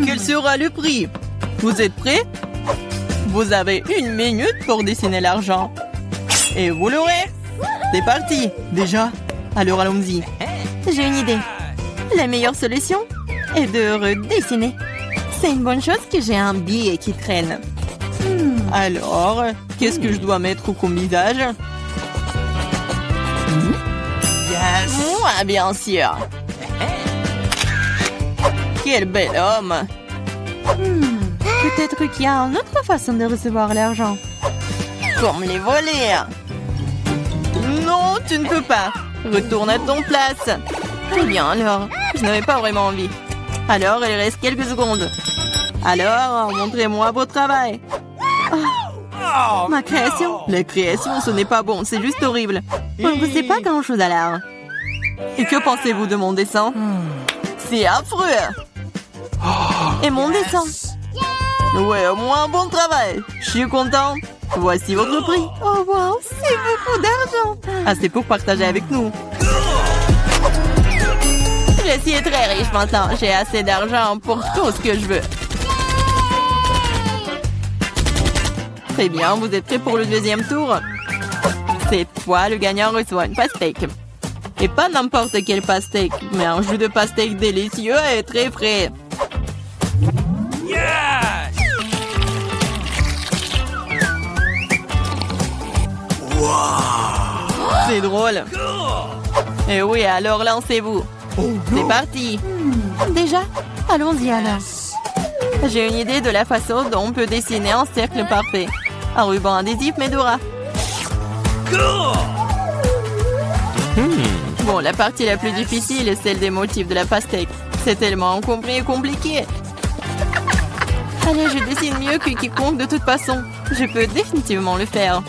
Quel sera le prix? Vous êtes prêts? Vous avez 1 minute pour dessiner l'argent. Et vous l'aurez. C'est parti. Déjà? Alors allons-y. J'ai une idée. La meilleure solution est de redessiner. C'est une bonne chose que j'ai un billet qui traîne. Alors, qu'est-ce que je dois mettre comme visage? Moi, bien sûr. Quel bel homme. Peut-être qu'il y a une autre façon de recevoir l'argent. Comme les voler. Non, tu ne peux pas. Retourne à ton place. Très bien, alors. Je n'avais pas vraiment envie. Alors, il reste quelques secondes. Alors, montrez-moi vos travail. Oh, ma création. La création, ce n'est pas bon. C'est juste horrible. On ne sait pas grand-chose à l'art. Et que pensez-vous de mon dessin? C'est affreux. Et mon dessin? Ouais, au moins un bon travail. Je suis content. Voici votre prix. Oh wow, c'est beaucoup d'argent. Assez pour partager avec nous. Je suis très riche maintenant. J'ai assez d'argent pour tout ce que je veux. Très bien, vous êtes prêts pour le deuxième tour? Cette fois, le gagnant reçoit une pastèque. Et pas n'importe quelle pastèque, mais un jus de pastèque délicieux et très frais. C'est drôle. Et oui, alors lancez-vous. C'est parti. Déjà? Allons-y alors. J'ai une idée de la façon dont on peut dessiner un cercle parfait. Un ruban adhésif Medora. Bon, la partie la plus difficile est celle des motifs de la pastèque. C'est tellement encombré et compliqué. Allez, je dessine mieux que quiconque de toute façon. Je peux définitivement le faire.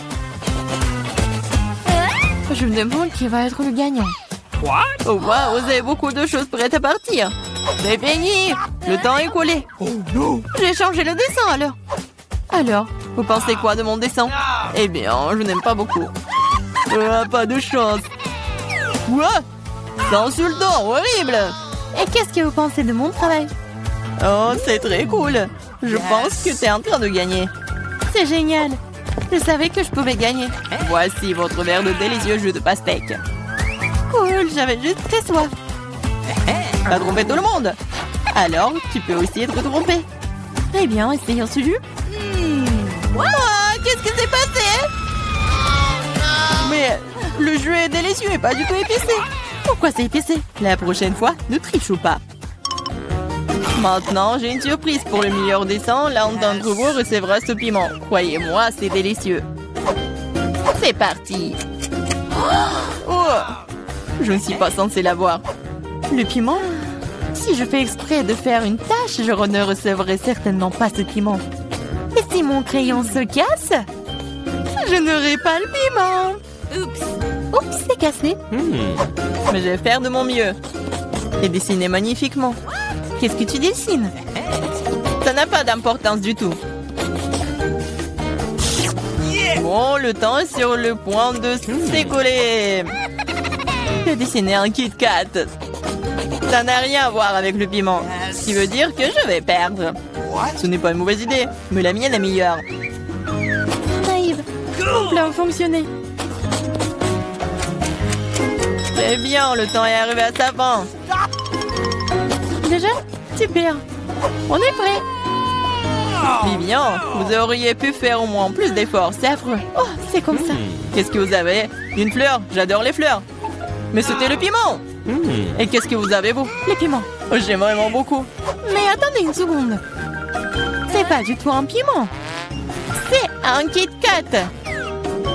Je me demande qui va être le gagnant. Oh wow, vous avez beaucoup de choses prêtes à partir. C'est fini. Le temps est coulé. J'ai changé le dessin alors. Vous pensez quoi de mon dessin? Eh bien, je n'aime pas beaucoup. Pas de chance. Quoi? C'est insultant, horrible. Et qu'est-ce que vous pensez de mon travail? Oh, c'est très cool. Je pense que tu es en train de gagner. C'est génial. Je savais que je pouvais gagner. Voici votre verre de délicieux jus de pastèque. Cool, j'avais juste très soif. T'as trompé tout le monde. Alors, tu peux aussi être trompé. Eh bien, essayons ce jus. Qu'est-ce que s'est passé? Mais le jus est délicieux et pas du tout épicé. Pourquoi c'est épicé? La prochaine fois, ne trichons pas. Maintenant, j'ai une surprise pour le meilleur dessin. L'un d'entre vous recevra ce piment. Croyez-moi, c'est délicieux. C'est parti. Oh, je ne suis pas censée l'avoir. Le piment? Si je fais exprès de faire une tâche, je ne recevrai certainement pas ce piment. Et si mon crayon se casse, je n'aurai pas le piment. Oups, c'est cassé. Mais je vais faire de mon mieux. Et dessiner magnifiquement. Qu'est-ce que tu dessines? Ça n'a pas d'importance du tout. Bon, le temps est sur le point de s'écouler. J'ai dessiné un Kit Kat. Ça n'a rien à voir avec le piment. Ce qui veut dire que je vais perdre. Ce n'est pas une mauvaise idée, mais la mienne est meilleure. Naïve, mon plan fonctionnait. Très bien, le temps est arrivé à sa fin. Déjà? Super. On est prêt. Vivian, vous auriez pu faire au moins plus d'efforts, c'est affreux. Oh, c'est comme ça. Qu'est-ce que vous avez? Une fleur, j'adore les fleurs. Mais c'était le piment. Et qu'est-ce que vous avez, vous? Le piment. Oh, j'aime vraiment beaucoup. Mais attendez une seconde. C'est pas du tout un piment. C'est un Kit Kat.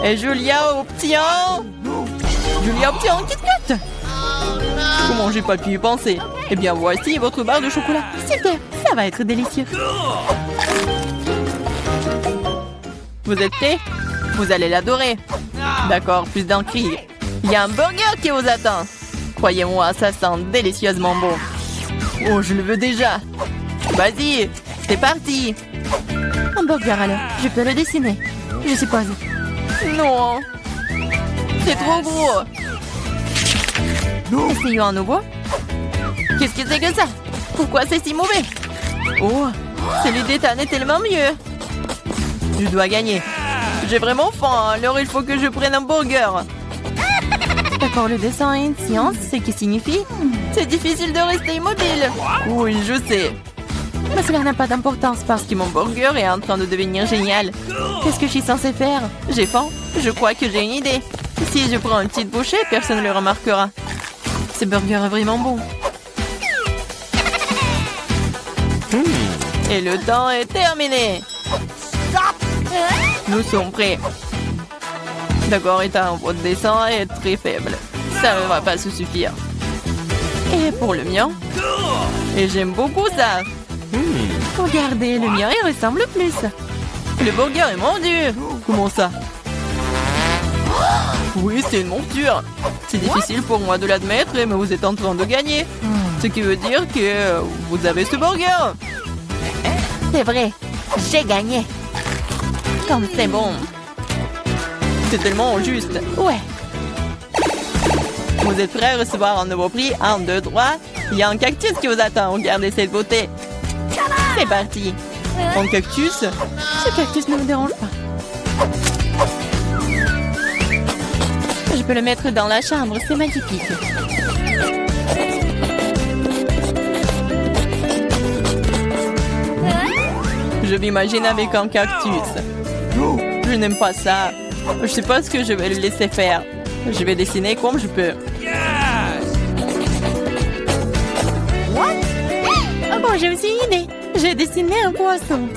Et Julia obtient... Julia obtient un Kit Kat. Comment j'ai pas pu y penser? Eh bien, voici votre barre de chocolat. Super, ça va être délicieux. Vous êtes prêts? Vous allez l'adorer. D'accord, plus d'un cri. Il y a un burger qui vous attend. Croyez-moi, ça sent délicieusement bon. Oh, je le veux déjà. Vas-y, c'est parti. Un burger alors, je peux le dessiner, je suppose. Non, c'est trop gros. Essayons à nouveau. Qu'est-ce que c'est que ça? Pourquoi c'est si mauvais? Oh, celui d'Ethan est tellement mieux. Je dois gagner. J'ai vraiment faim, alors il faut que je prenne un burger. D'accord, le dessin est une science, ce qui signifie... C'est difficile de rester immobile. Oui, je sais. Mais cela n'a pas d'importance parce que Mon burger est en train de devenir génial. qu'est-ce que je suis censée faire? J'ai faim. Je crois que j'ai une idée. Si je prends une petite bouchée, personne ne le remarquera. Ce burger est vraiment bon. Et le temps est terminé. Nous sommes prêts. D'accord, Ethan, votre dessin est très faible. Ça ne va pas se suffire. Et pour le mien? Et j'aime beaucoup ça. Regardez, le mien, il ressemble plus. Le burger est mordu. Comment ça? Oui, c'est une monture. C'est difficile pour moi de l'admettre, mais vous êtes en train de gagner. Ce qui veut dire que vous avez ce burger. C'est vrai, j'ai gagné. Comme c'est bon. C'est tellement juste. Ouais. Vous êtes prêts à recevoir un nouveau prix? 1, 2, 3. Il y a un cactus qui vous attend. Regardez cette beauté. C'est parti. Un cactus? Ce cactus ne me dérange pas. Je peux le mettre dans la chambre, c'est magnifique. Je m'imagine avec un cactus. Je n'aime pas ça. Je sais pas ce que je vais le laisser faire. Je vais dessiner comme je peux. Oh bon, j'ai aussi une idée. J'ai dessiné un poisson.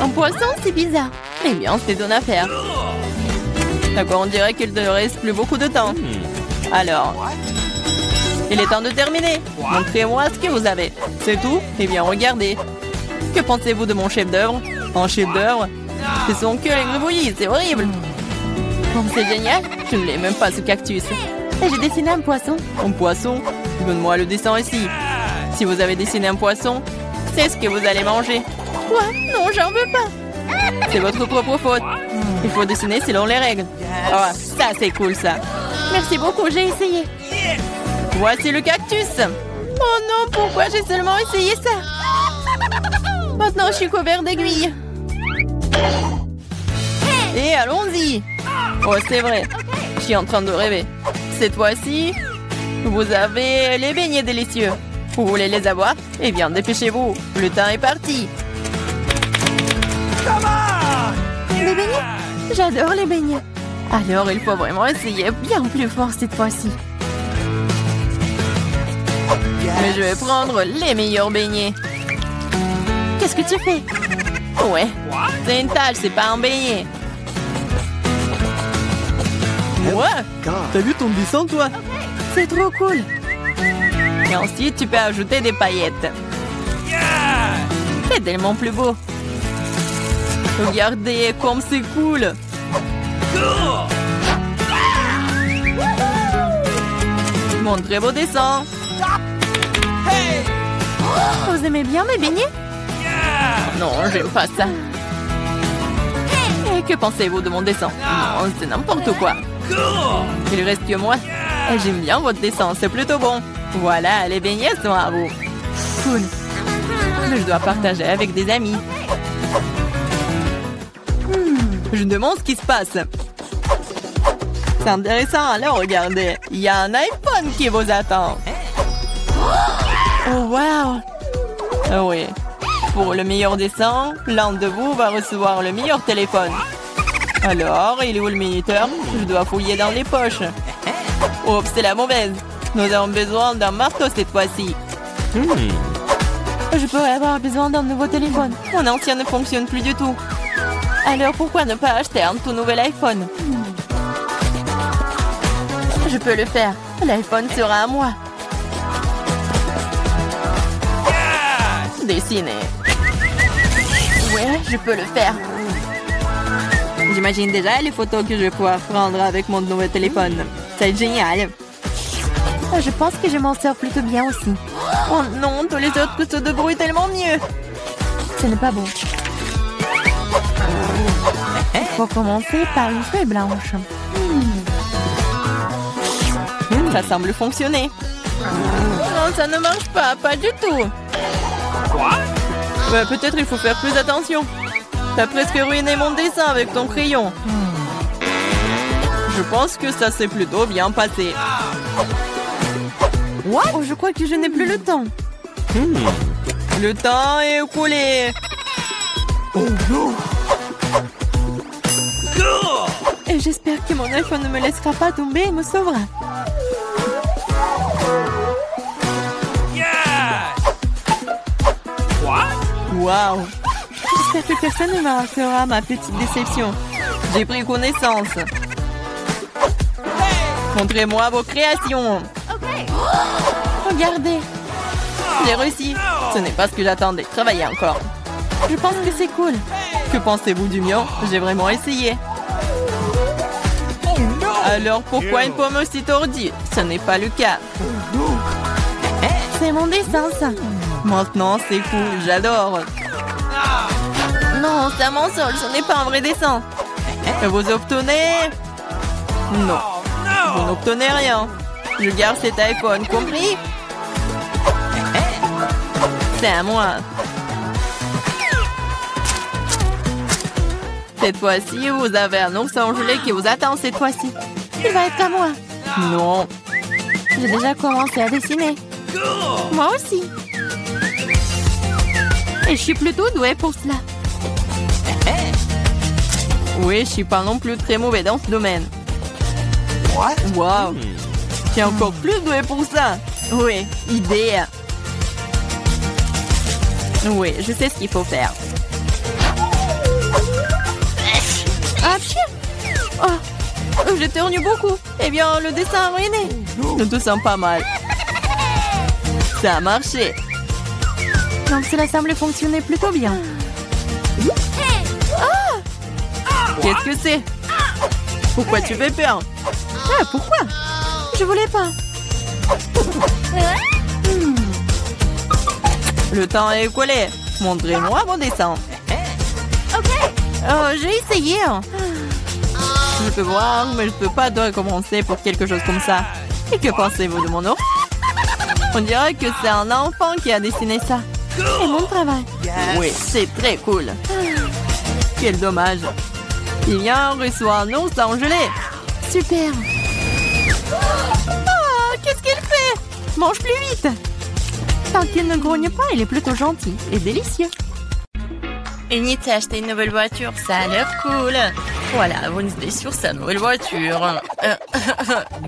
Un poisson, c'est bizarre. Eh bien, c'est une affaire. D'accord, on dirait qu'il ne reste plus beaucoup de temps. Alors, il est temps de terminer. Montrez-moi ce que vous avez. C'est tout? Eh bien, regardez. Que pensez-vous de mon chef-d'œuvre? Un chef-d'œuvre? Ce sont que les gribouillis, c'est horrible. Bon, C'est génial. Je ne l'aime même pas, ce cactus. et j'ai dessiné un poisson. Un poisson? Donne-moi le dessin ici. Si vous avez dessiné un poisson, c'est ce que vous allez manger. Quoi? Non, j'en veux pas. C'est votre propre faute. Il faut dessiner selon les règles. Ah, ça c'est cool ça. Merci beaucoup, j'ai essayé. Voici le cactus. Oh non, pourquoi j'ai seulement essayé ça? Maintenant, je suis couvert d'aiguilles. Et allons-y. Oh, c'est vrai. Je suis en train de rêver. Cette fois-ci, vous avez les beignets délicieux. Vous voulez les avoir? Eh bien, dépêchez-vous. Le temps est parti. Les beignets? J'adore les beignets. Alors, il faut vraiment essayer. Bien plus fort cette fois-ci. Mais je vais prendre les meilleurs beignets. Qu'est-ce que tu fais? Ouais, c'est une tâche, c'est pas un beignet. Ouais, t'as vu ton dessin, toi? C'est trop cool. Et ensuite, tu peux ajouter des paillettes. C'est tellement plus beau. Regardez comme c'est cool. Mon très beau dessin. Vous aimez bien mes beignets? Non, j'aime pas ça. Et que pensez-vous de mon dessin? Non, c'est n'importe quoi. Il reste que moi. Et j'aime bien votre dessin, c'est plutôt bon. Voilà, les beignets sont à vous. Cool. Mais je dois partager avec des amis. Je me demande ce qui se passe. C'est intéressant, alors regardez. Il y a un iPhone qui vous attend. Oh, wow. Ah oui. Pour le meilleur dessin, l'un de vous va recevoir le meilleur téléphone. Alors, il est où le minuteur? Je dois fouiller dans les poches. Oups, c'est la mauvaise. Nous avons besoin d'un marteau cette fois-ci. Je pourrais avoir besoin d'un nouveau téléphone. Mon ancien ne fonctionne plus du tout. Alors pourquoi ne pas acheter un tout nouvel iPhone? Je peux le faire. L'iPhone sera à moi. Dessiner. Ouais, je peux le faire. J'imagine déjà les photos que je vais pouvoir prendre avec mon nouveau téléphone. Ça va être génial. Je pense que je m'en sors plutôt bien aussi. Oh non, tous les autres se débrouillent tellement mieux. Ce n'est pas bon. Il faut commencer par une feuille blanche. Ça semble fonctionner. Non, ça ne marche pas, pas du tout. Ouais, peut-être il faut faire plus attention. T'as presque ruiné mon dessin avec ton crayon. Je pense que ça s'est plutôt bien passé. What? Oh, je crois que je n'ai plus le temps. Le temps est écoulé. Oh non! Et j'espère que mon iPhone ne me laissera pas tomber et me sauvera. Waouh! J'espère que personne ne me remarquera ma petite déception. J'ai pris connaissance. Montrez-moi vos créations. Regardez, J'ai réussi. Ce n'est pas ce que j'attendais. Travaillez encore. je pense que c'est cool. Que pensez-vous du mien? J'ai vraiment essayé. Alors pourquoi une pomme aussi tordue? Ce n'est pas le cas. C'est mon dessin, ça. Maintenant, c'est cool. J'adore. Non, c'est un mensonge. Ce n'est pas un vrai dessin. Et vous obtenez... Non. Vous n'obtenez rien. Je garde cet iPhone, compris? C'est à moi. Cette fois-ci, vous avez un ours gelé qui vous attend cette fois-ci. Il va être à moi. Non. J'ai déjà commencé à dessiner. Moi aussi. Et je suis plutôt douée pour cela. Oui, je suis pas non plus très mauvais dans ce domaine. Wow. Je suis encore plus douée pour ça. Oui, idée. Oui, je sais ce qu'il faut faire. Ah, pfiou! Oh, j'éternue beaucoup. Eh bien, le dessin a ruiné. Je te sens pas mal. Ça a marché. Donc cela semble fonctionner plutôt bien. Qu'est-ce que c'est? Pourquoi tu fais peur? Ah, pourquoi? Je voulais pas. Le temps est écoulé. Montrez-moi vos dessins. Oh, j'ai essayé. Je peux voir, mais je peux pas recommencer pour quelque chose comme ça. Et que pensez-vous de mon ours? On dirait que c'est un enfant qui a dessiné ça. C'est mon travail. Oui, c'est très cool. Quel dommage. Lilian reçoit un ours gelé. Super. Oh, qu'est-ce qu'il fait? Mange plus vite. Tant qu'il ne grogne pas, il est plutôt gentil et délicieux. Enid s'est acheté une nouvelle voiture, ça a l'air cool. Voilà, Wednesday sur sa nouvelle voiture.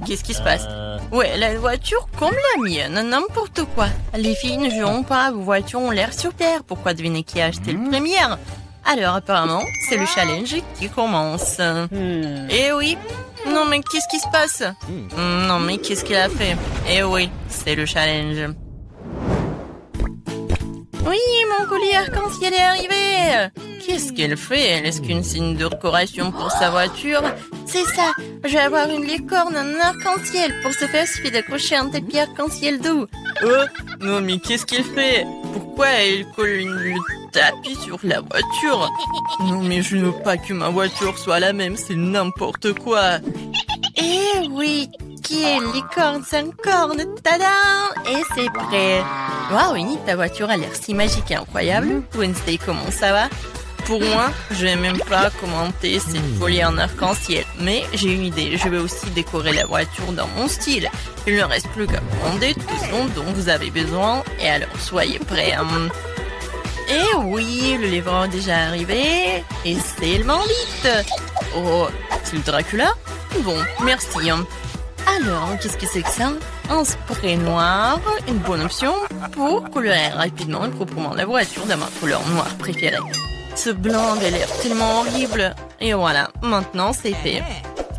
Qu'est-ce qui se passe? Ouais, elle a une voiture comme la mienne, n'importe quoi. Les filles ne joueront pas, vos voitures ont l'air super. Pourquoi devinez qui a acheté le premier? Alors apparemment, c'est le challenge qui commence. Eh oui. Non mais qu'est-ce qui se passe? Non mais qu'est-ce qu'il a fait? Eh oui, c'est le challenge. Oui, mon collier arc-en-ciel est arrivé. Qu'est-ce qu'elle fait? Est-ce qu'une signe de décoration pour sa voiture? C'est ça, je vais avoir une licorne en arc-en-ciel. Pour ce faire, il suffit d'accrocher un tapis arc-en-ciel doux. Oh, non mais qu'est-ce qu'elle fait? Pourquoi elle colle le tapis sur la voiture? Non mais je ne veux pas que ma voiture soit la même, c'est n'importe quoi. Eh oui, qui est licorne sans corne? Tada! Et c'est prêt. Waouh, Enid, ta voiture a l'air si magique et incroyable. Wednesday, comment ça va? Pour moi, je vais même pas commenter cette folie en arc-en-ciel. Mais j'ai une idée, je vais aussi décorer la voiture dans mon style. Il ne reste plus qu'à commander tout ce dont vous avez besoin. Et alors, soyez prêts. Et oui, le livreur est déjà arrivé. Et c'est le Mandite. Oh, c'est le Dracula? Bon, merci. Alors, qu'est-ce que c'est que ça? Un spray noir, une bonne option pour colorer rapidement et proprement la voiture de ma couleur noire préférée. Ce blanc a l'air tellement horrible. Et voilà, maintenant c'est fait.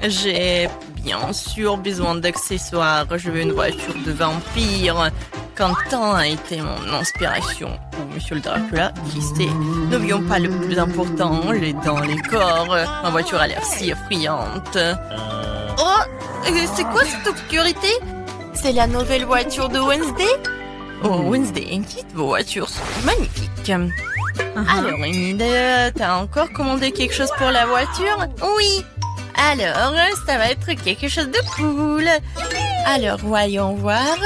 J'ai bien sûr besoin d'accessoires. Je veux une voiture de vampire. Quentin a été mon inspiration. Ou Monsieur le Dracula, qui sait? N'oublions pas le plus important, les dents, les corps. Ma voiture a l'air si effrayante. Oh, c'est quoi cette obscurité? C'est la nouvelle voiture de Wednesday? Oh, Wednesday, Enid, vos voitures sont magnifiques. Alors, Enid, t'as encore commandé quelque chose pour la voiture? Oui. Alors, ça va être quelque chose de cool. Alors, voyons voir.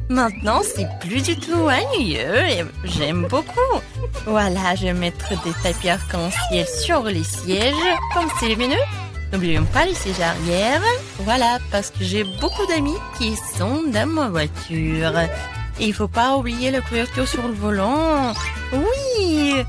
Maintenant, c'est plus du tout ennuyeux et j'aime beaucoup. Voilà, je vais mettre des tapis arc-en-ciel sur les sièges, comme c'est lumineux. N'oublions pas les sièges arrière. Voilà, parce que j'ai beaucoup d'amis qui sont dans ma voiture. Et il faut pas oublier la couverture sur le volant. Oui!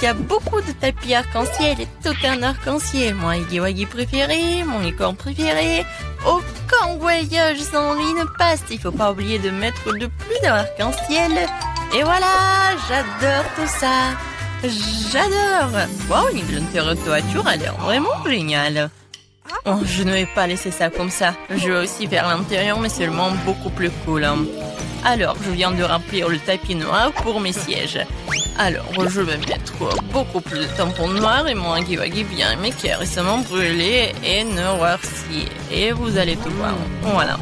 Il y a beaucoup de tapis arc-en-ciel et tout un arc-en-ciel. Mon Huggy préféré, mon licorne préféré. Aucun voyage sans lui ne passe. Il faut pas oublier de mettre de plus d'arc-en-ciel. Et voilà, j'adore tout ça. J'adore. Wow, l'intérieur de voiture a l'air vraiment génial. Oh, je ne vais pas laisser ça comme ça. Je vais aussi faire l'intérieur, mais seulement beaucoup plus cool. Alors, je viens de remplir le tapis noir pour mes sièges. Alors, je vais mettre beaucoup plus de tampons noirs et mon Huggy bien aimé qui est récemment brûlé et noirci. Et vous allez tout voir. Voilà.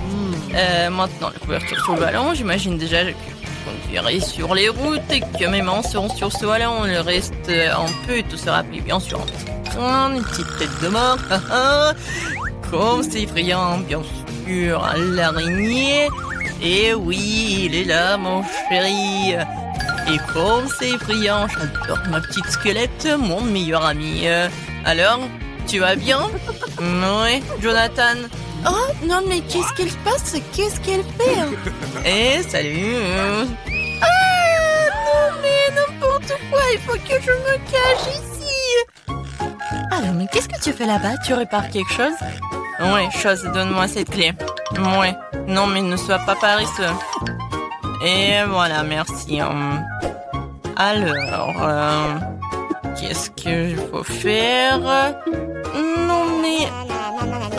Maintenant, la couverture sur le ballon. J'imagine déjà que je conduirai sur les routes et que mes mains seront sur ce ballon. Le reste, un peu, tout sera pris bien sûr. Une petite tête de mort. Comme c'est effrayant, bien sûr. L'araignée. Et oui, il est là, mon chéri. Et comme c'est effrayant, j'adore ma petite squelette, mon meilleur ami. Alors, tu vas bien? Oui, Jonathan. Oh, non, mais qu'est-ce qu'elle passe? Qu'est-ce qu'elle fait? Eh, salut. Ah, non, mais n'importe quoi, il faut que je me cache ici. Alors, mais qu'est-ce que tu fais là-bas? Tu répares quelque chose? Oui, chose, donne-moi cette clé. Oui, non, mais ne sois pas paresseux. Et voilà, merci. Alors, qu'est-ce qu'il faut faire? Non, mais...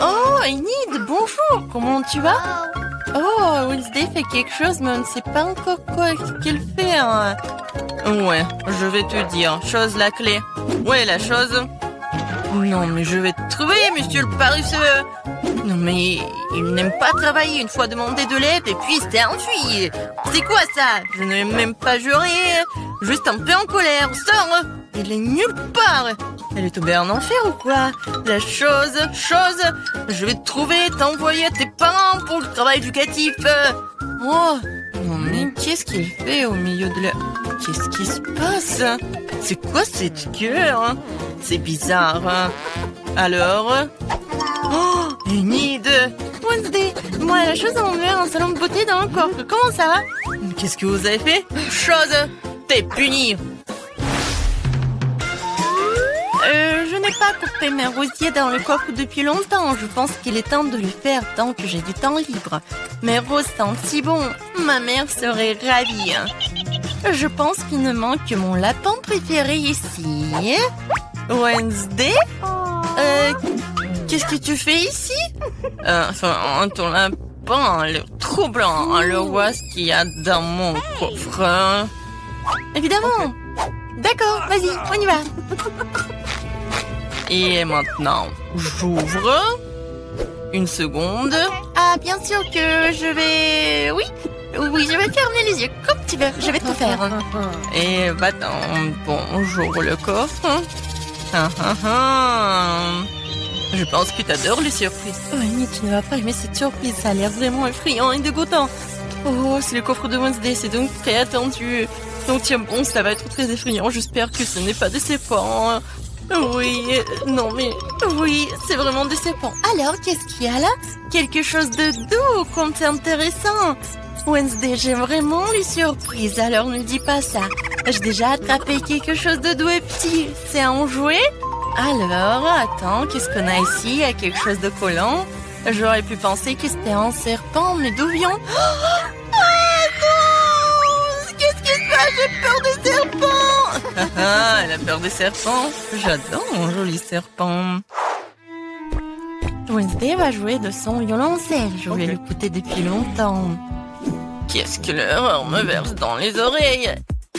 Oh, Enid, bonjour, comment tu vas? Oh, Wednesday fait quelque chose, mais on ne sait pas encore quoi qu'elle fait. Hein. Ouais, je vais te dire. Chose, la clé. Ouais, la chose... Non, mais je vais te trouver, monsieur le paresseux. Non, mais il n'aime pas travailler. Une fois demandé de l'aide et puis il s'est enfui. C'est quoi ça? Je n'ai même pas juré. Juste un peu en colère. Sors! Il est nulle part. Elle est tombée en enfer ou quoi? La chose, je vais te trouver, t'envoyer à tes parents pour le travail éducatif. Oh, non mais qu'est-ce qu'il fait au milieu de la... Qu'est-ce qui se passe? C'est quoi cette gueule? C'est bizarre. Alors... Oh, Enid! Wednesday, moi la chose à enlever un salon de beauté dans le coffre. Comment ça va? Qu'est-ce que vous avez fait? Chose, t'es puni. Je n'ai pas coupé mes rosiers dans le coffre depuis longtemps. Je pense qu'il est temps de le faire tant que j'ai du temps libre. Mes roses sentent si bon. Ma mère serait ravie. Je pense qu'il ne manque que mon lapin préféré ici. Wednesday? Qu'est-ce que tu fais ici? Ton lapin a l'air troublant. Alors, vois ce qu'il y a dans mon coffre. Évidemment. D'accord, vas-y, on y va. Et maintenant, j'ouvre. Une seconde. Ah, bien sûr que je vais... Oui, je vais fermer les yeux comme tu veux. Je vais tout faire. Et va-t'en. Bon, j'ouvre le coffre. Je pense que tu adores les surprises. Oh, Annie, tu ne vas pas aimer cette surprise. Ça a l'air vraiment effrayant et dégoûtant. Oh, c'est le coffre de Wednesday. C'est donc très attendu. Donc tiens bon, ça va être très effrayant. J'espère que ce n'est pas décevant. Oui, non mais... Oui, c'est vraiment décevant. Alors, qu'est-ce qu'il y a là? Quelque chose de doux, comme c'est intéressant. Wednesday, j'aime vraiment les surprises, alors ne dis pas ça. J'ai déjà attrapé quelque chose de doux et petit. C'est un jouet? Alors, attends, qu'est-ce qu'on a ici? Il y a quelque chose de collant. J'aurais pu penser que c'était un serpent, mais d'où vient... Ah non! Qu'est-ce qui se passe? J'ai peur des serpents! Elle a peur des serpents. J'adore mon joli serpent. Wednesday va jouer de son violoncelle. Je voulais l'écouter depuis longtemps. Qu'est-ce que l'horreur me verse dans les oreilles?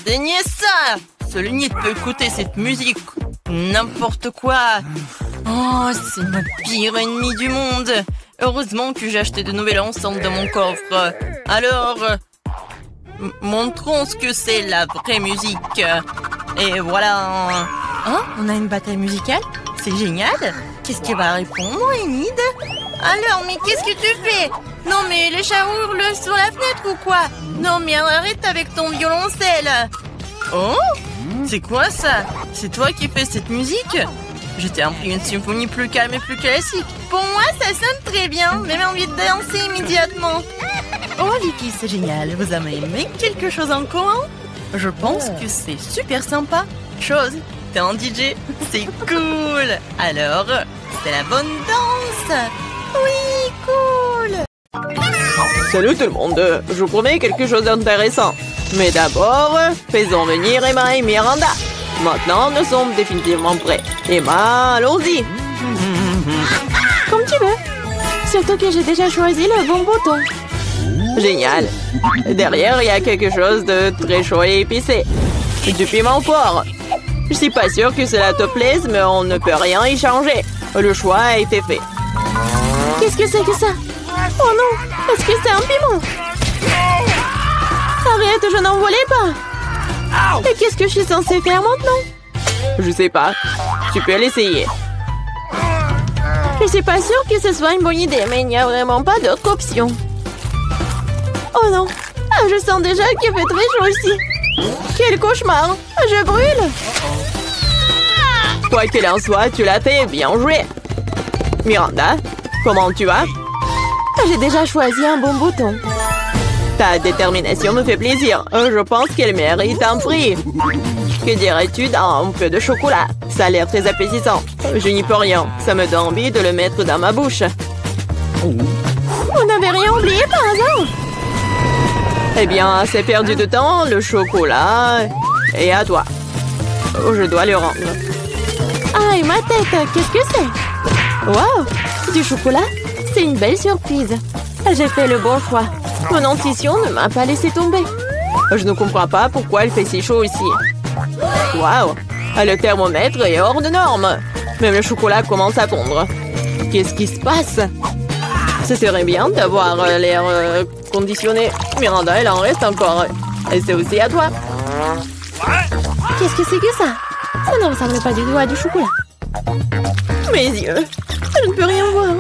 Daignez ça! Seul Enid peut écouter cette musique. N'importe quoi. Oh, c'est ma pire ennemie du monde. Heureusement que j'ai acheté de nouvelles enceintes dans mon coffre. Alors, montrons ce que c'est la vraie musique. Et voilà. Oh, on a une bataille musicale? C'est génial! Qu'est-ce qui va répondre, Enid? Alors, mais qu'est-ce que tu fais? Non, mais les chats hurlent sur la fenêtre ou quoi? Non, mais arrête avec ton violoncelle! Oh? C'est quoi ça? C'est toi qui fais cette musique? Je t'ai appris une symphonie plus calme et plus classique. Pour moi, ça sonne très bien. Même envie de danser immédiatement. Oh, les filles, c'est génial. Vous avez aimé quelque chose en commun? Je pense que c'est super sympa. Chose, t'es un DJ. C'est cool. Alors, c'est la bonne danse. Oui, cool. Salut tout le monde. Je vous promets quelque chose d'intéressant. Mais d'abord, faisons venir Emma et Miranda. Maintenant, nous sommes définitivement prêts. Emma, allons-y. Comme tu veux. Surtout que j'ai déjà choisi le bon bouton. Génial. Derrière, il y a quelque chose de très chaud et épicé. Du piment fort. Je suis pas sûre que cela te plaise, mais on ne peut rien y changer. Le choix a été fait. Qu'est-ce que c'est que ça? Oh non, est-ce que c'est un piment? Arrête, je n'en voulais pas. Et qu'est-ce que je suis censée faire maintenant? Je sais pas. Tu peux l'essayer. Je suis pas sûre que ce soit une bonne idée, mais il n'y a vraiment pas d'autre option. Oh non, je sens déjà qu'il fait très chaud ici. Quel cauchemar, je brûle. Quoi qu'il en soit, tu l'as fait, bien joué. Miranda, comment tu vas? J'ai déjà choisi un bon bouton. Ta détermination me fait plaisir. Je pense qu'elle mérite un prix. Que dirais-tu d'un peu de chocolat? Ça a l'air très appétissant. Je n'y peux rien. Ça me donne envie de le mettre dans ma bouche. Vous n'avez rien oublié par hasard? Eh bien, c'est perdu de temps. Le chocolat est à toi. Je dois le rendre. Aïe, ma tête, qu'est-ce que c'est? Waouh, du chocolat? C'est une belle surprise. J'ai fait le bon choix. Mon intuition ne m'a pas laissé tomber. Je ne comprends pas pourquoi il fait si chaud ici. Waouh, le thermomètre est hors de norme. Même le chocolat commence à fondre. Qu'est-ce qui se passe? Ce serait bien d'avoir l'air conditionné. Miranda, elle en reste encore. Et c'est aussi à toi. Qu'est-ce que c'est que ça? Ça ne ressemble pas du tout à du chocolat. Mes yeux, je ne peux rien voir.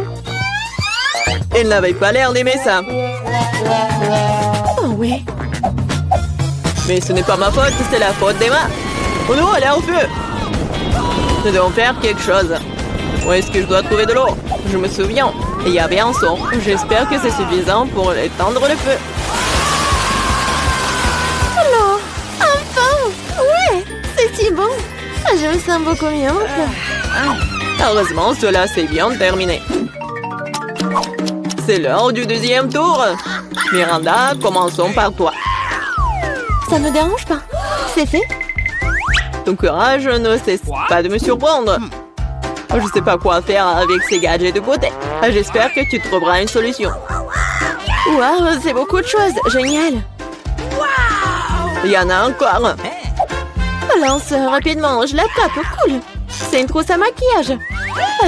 Elle n'avait pas l'air d'aimer ça. Oh oui. Mais ce n'est pas ma faute, c'est la faute d'Emma. Oh non, elle est en feu. Nous devons faire quelque chose. Où est-ce que je dois trouver de l'eau? Je me souviens. Il y avait un son. J'espère que c'est suffisant pour éteindre le feu. Alors, enfin! Ouais, c'est si bon. Je me sens beaucoup mieux maintenant. Heureusement, cela s'est bien terminé. C'est l'heure du deuxième tour. Miranda, commençons par toi. Ça ne me dérange pas. C'est fait. Ton courage ne cesse pas de me surprendre. Je ne sais pas quoi faire avec ces gadgets de beauté. J'espère que tu trouveras une solution. Waouh, c'est beaucoup de choses. Génial. Il y en a encore. Lance rapidement, je l'attrape. Cool. C'est une trousse à maquillage.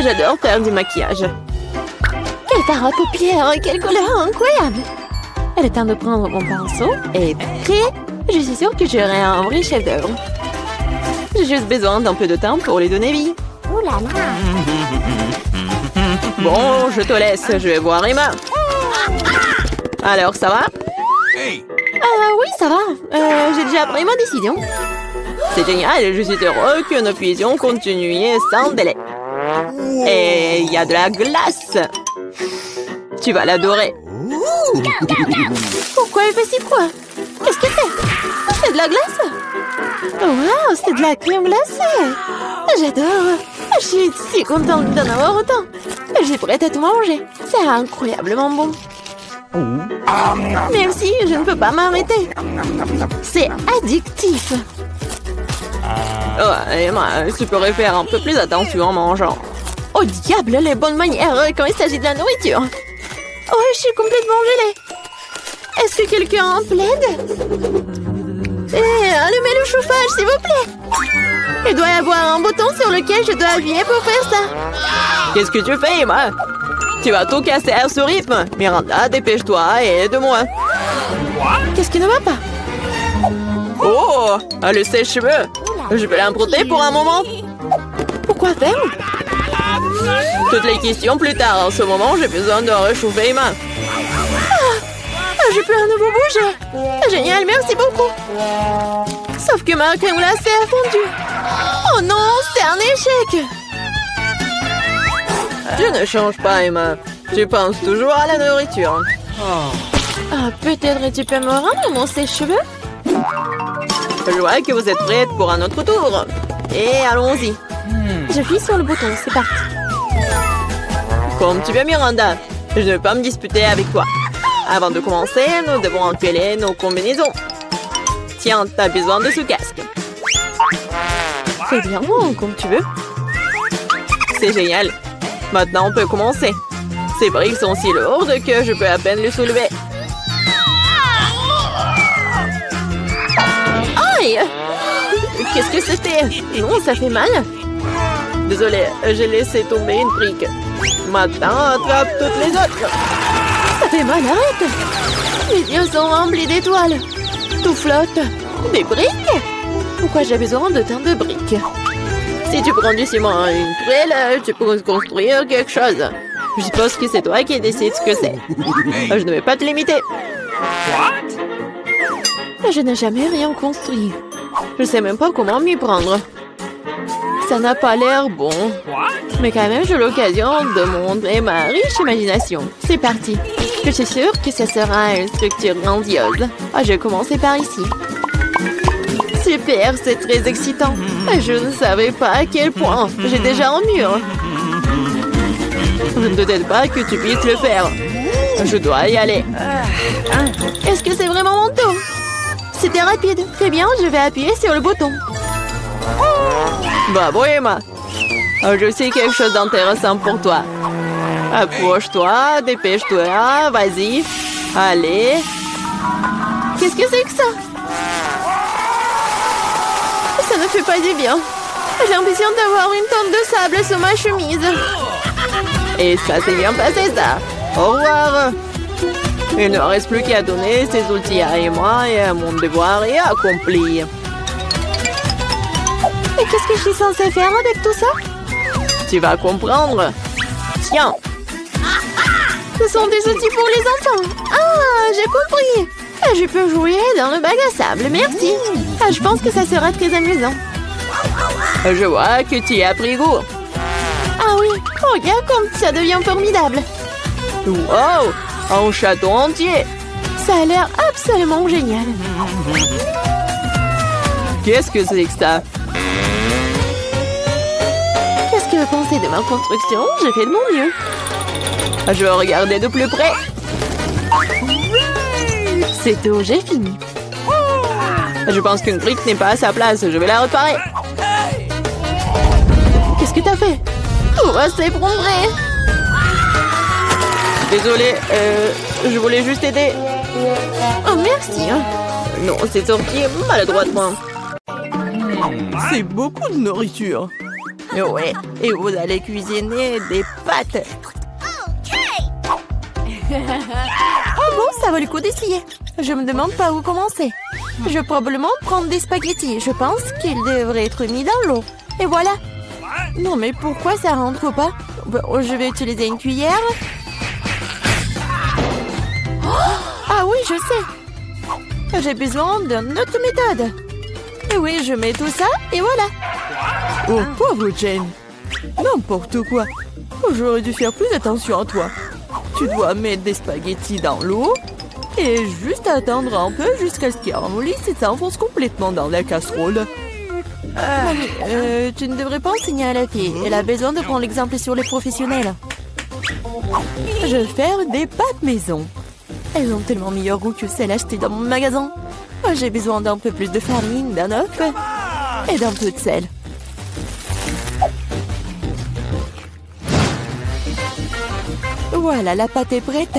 J'adore faire du maquillage. Quel fard à paupières, quelle couleur incroyable. Il est temps de prendre mon pinceau et créer. Je suis sûre que j'aurai un vrai chef d'œuvre. J'ai juste besoin d'un peu de temps pour les donner vie. Oh là là. Bon, je te laisse, je vais voir Emma. Alors, ça va? Oui, ça va. J'ai déjà pris ma décision. C'est génial, je suis heureux que nous puissions continuer sans délai. Et il y a de la glace. Tu vas l'adorer. Pourquoi il fait si froid? Qu'est-ce que c'est? C'est de la glace? Wow, c'est de la crème glacée. J'adore. Je suis si contente d'en avoir autant. Je suis prête à tout manger. C'est incroyablement bon. Même si je ne peux pas m'arrêter. C'est addictif. Oh, Emma, tu pourrais faire un peu plus attention en mangeant. Oh diable, les bonnes manières quand il s'agit de la nourriture. Oh, je suis complètement gelée. Est-ce que quelqu'un en plaide? Allumez le chauffage, s'il vous plaît. Il doit y avoir un bouton sur lequel je dois appuyer pour faire ça. Qu'est-ce que tu fais, Emma? Tu vas tout casser à ce rythme. Miranda, dépêche-toi et aide-moi. Qu'est-ce qui ne va pas? Oh, le sèche-cheveux. Je peux l'emprunter pour un moment? Pourquoi faire? Toutes les questions plus tard. En ce moment, j'ai besoin de réchauffer les mains. Je peux à nouveau bouger. Génial, merci beaucoup. Sauf que ma crème glacée a fondu. Oh non, c'est un échec. Tu ne changes pas, Emma. Tu penses toujours à la nourriture. Peut-être tu peux me rendre mon sèche-cheveux? Je vois que vous êtes prête pour un autre tour. Et allons-y. J'appuie sur le bouton, c'est parti. Comme tu veux, Miranda. Je ne vais pas me disputer avec toi. Avant de commencer, nous devons enfiler nos combinaisons. Tiens, t'as besoin de ce casque. Fais bien, comme tu veux. C'est génial. Maintenant, on peut commencer. Ces briques sont si lourdes que je peux à peine les soulever. Aïe! Qu'est-ce que c'était? Non, ça fait mal. Désolée, j'ai laissé tomber une brique. Maintenant, attrape toutes les autres. Ça fait mal, arrête! Mes yeux sont remplis d'étoiles. Tout flotte. Des briques? Pourquoi j'ai besoin de tant de briques? Si tu prends du ciment et une truelle, tu peux construire quelque chose. Je suppose que c'est toi qui décides ce que c'est. Je ne vais pas te limiter. Je n'ai jamais rien construit. Je sais même pas comment m'y prendre. Ça n'a pas l'air bon. Mais quand même, j'ai l'occasion de montrer ma riche imagination. C'est parti. Je suis sûre que ce sera une structure grandiose. Je vais commencer par ici. Super, c'est très excitant. Je ne savais pas à quel point. J'ai déjà un mur. Je ne te doute pas que tu puisses le faire. Je dois y aller. Est-ce que c'est vraiment mon tour? C'était rapide. Très bien, je vais appuyer sur le bouton. Bravo, Emma. Je sais quelque chose d'intéressant pour toi. Approche-toi, dépêche-toi, vas-y. Allez. Qu'est-ce que c'est que ça? Ça ne fait pas du bien. J'ai l'impression d'avoir une tonne de sable sur ma chemise. Et ça s'est bien passé, ça. Au revoir. Il ne reste plus qu'à donner ces outils à Emma et mon devoir est accompli. Et qu'est-ce que je suis censée faire avec tout ça? Tu vas comprendre. Tiens. Ce sont des outils pour les enfants. Ah, j'ai compris. Je peux jouer dans le bac à sable, merci. Je pense que ça sera très amusant. Je vois que tu y as pris goût. Ah oui, regarde comme ça devient formidable. Wow, un château entier. Ça a l'air absolument génial. Qu'est-ce que c'est que ça? Qu'est-ce que vous pensez de ma construction? J'ai fait de mon mieux. Je vais regarder de plus près. C'est tout, j'ai fini. Je pense qu'une brique n'est pas à sa place. Je vais la réparer. Qu'est-ce que t'as fait? Tout va s'effondrer. Désolée, je voulais juste aider. Oh, merci. Non, c'est sorti maladroitement. C'est beaucoup de nourriture. Ouais, et vous allez cuisiner des pâtes. Oh bon, ça vaut le coup d'essayer. Je me demande par où commencer. Je vais probablement prendre des spaghettis. Je pense qu'ils devraient être mis dans l'eau. Et voilà. Non, mais pourquoi ça rentre pas? Je vais utiliser une cuillère. Ah oui, je sais. J'ai besoin d'une autre méthode. Et oui, je mets tout ça et voilà. Oh, pauvre Jane. N'importe quoi. J'aurais dû faire plus attention à toi. Tu dois mettre des spaghettis dans l'eau et juste attendre un peu jusqu'à ce qu'ils ramollissent et s'enfonce complètement dans la casserole. Tu ne devrais pas enseigner à la fille. Elle a besoin de prendre l'exemple sur les professionnels. Je vais faire des pâtes maison. Elles ont tellement meilleur goût que celles achetées dans mon magasin. J'ai besoin d'un peu plus de farine, d'un œuf et d'un peu de sel. Voilà, la pâte est prête.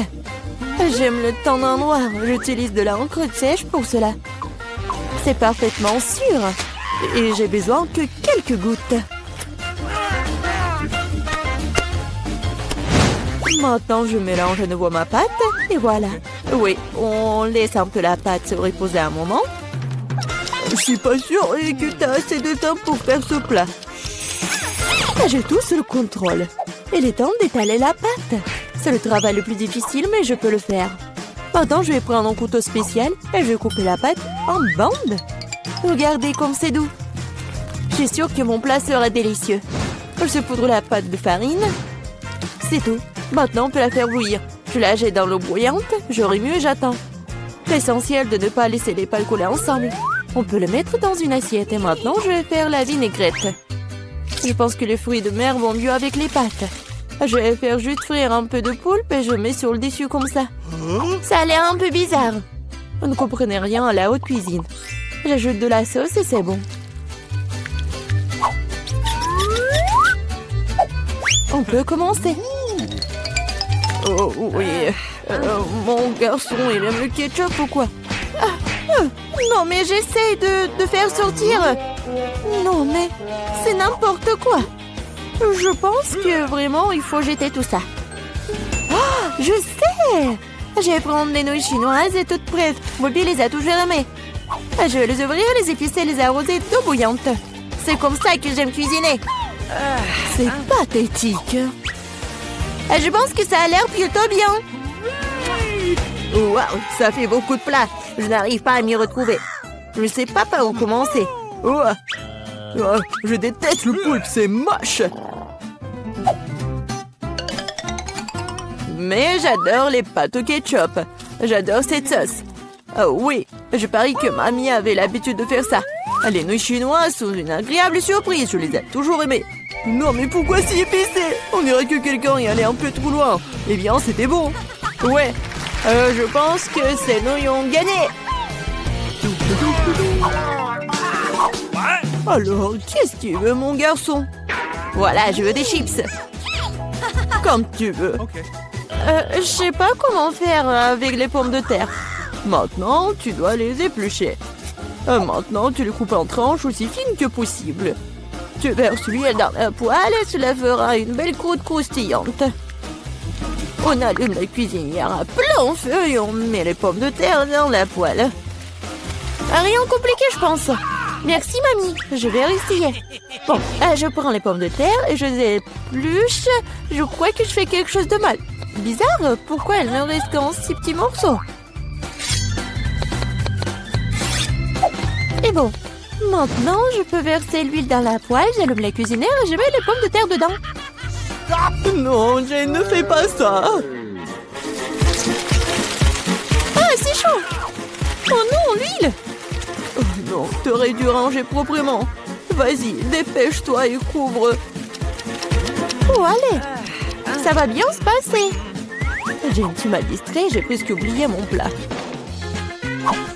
J'aime le teint en noir. J'utilise de l'encre sèche pour cela. C'est parfaitement sûr. Et j'ai besoin que quelques gouttes. Maintenant, je mélange à nouveau ma pâte. Et voilà. Oui, on laisse un peu la pâte se reposer un moment. Je suis pas sûre que tu as assez de temps pour faire ce plat. J'ai tout sous le contrôle. Il est temps d'étaler la pâte. C'est le travail le plus difficile, mais je peux le faire. Maintenant, je vais prendre un couteau spécial et je vais couper la pâte en bandes. Regardez comme c'est doux. Je suis sûre que mon plat sera délicieux. Je saupoudre la pâte de farine. C'est tout. Maintenant, on peut la faire bouillir. Je la jette dans l'eau bouillante, je remue et j'attends. L'essentiel de ne pas laisser les pâtes coller ensemble. On peut le mettre dans une assiette et maintenant, je vais faire la vinaigrette. Je pense que les fruits de mer vont mieux avec les pâtes. Je vais faire juste frire un peu de poulpe et je mets sur le dessus comme ça. Ça a l'air un peu bizarre. Vous ne comprenez rien à la haute cuisine. J'ajoute de la sauce et c'est bon. On peut commencer. Oh oui. Mon garçon, il aime le ketchup ou quoi? Non, mais j'essaie de faire sortir. Non, mais c'est n'importe quoi. Je pense que vraiment, il faut jeter tout ça. Oh, je sais! Je vais prendre les nouilles chinoises et toutes prêtes. Bobby les a toujours aimées. Je vais les ouvrir, les épicer et les arroser d'eau bouillante. C'est comme ça que j'aime cuisiner. C'est pathétique. Je pense que ça a l'air plutôt bien. Waouh, ça fait beaucoup de plats. Je n'arrive pas à m'y retrouver. Je ne sais pas par où commencer. Je déteste le poulpe, c'est moche. Mais j'adore les pâtes au ketchup. J'adore cette sauce. Oh oui, je parie que mamie avait l'habitude de faire ça. Les nouilles chinoises sont une agréable surprise, je les ai toujours aimées. Non mais pourquoi si épicé? On dirait que quelqu'un y allait un peu trop loin. Eh bien, c'était bon. Ouais, je pense que ces nouilles ont gagné. Alors, qu'est-ce que tu veux, mon garçon? Voilà, je veux des chips. Comme tu veux. Je sais pas comment faire avec les pommes de terre. Maintenant, tu dois les éplucher. Maintenant, tu les coupes en tranches aussi fines que possible. Tu verses l'huile dans la poêle et cela fera une belle croûte croustillante. On allume la cuisinière à plein feu et on met les pommes de terre dans la poêle. Rien de compliqué, je pense. Merci, mamie. Je vais essayer. Bon, je prends les pommes de terre et je les épluche. Je crois que je fais quelque chose de mal. Bizarre, pourquoi elles ne restent qu'en 6 petits morceaux? Et bon, maintenant je peux verser l'huile dans la poêle, j'allume la cuisinière et je mets les pommes de terre dedans. Non, Jane, ne fais pas ça. Ah, c'est chaud. Oh non, l'huile. Oh non, t'aurais dû ranger proprement. Vas-y, dépêche-toi et couvre. Oh, allez. Ça va bien se passer. Jane, tu m'as distrait, j'ai presque oublié mon plat.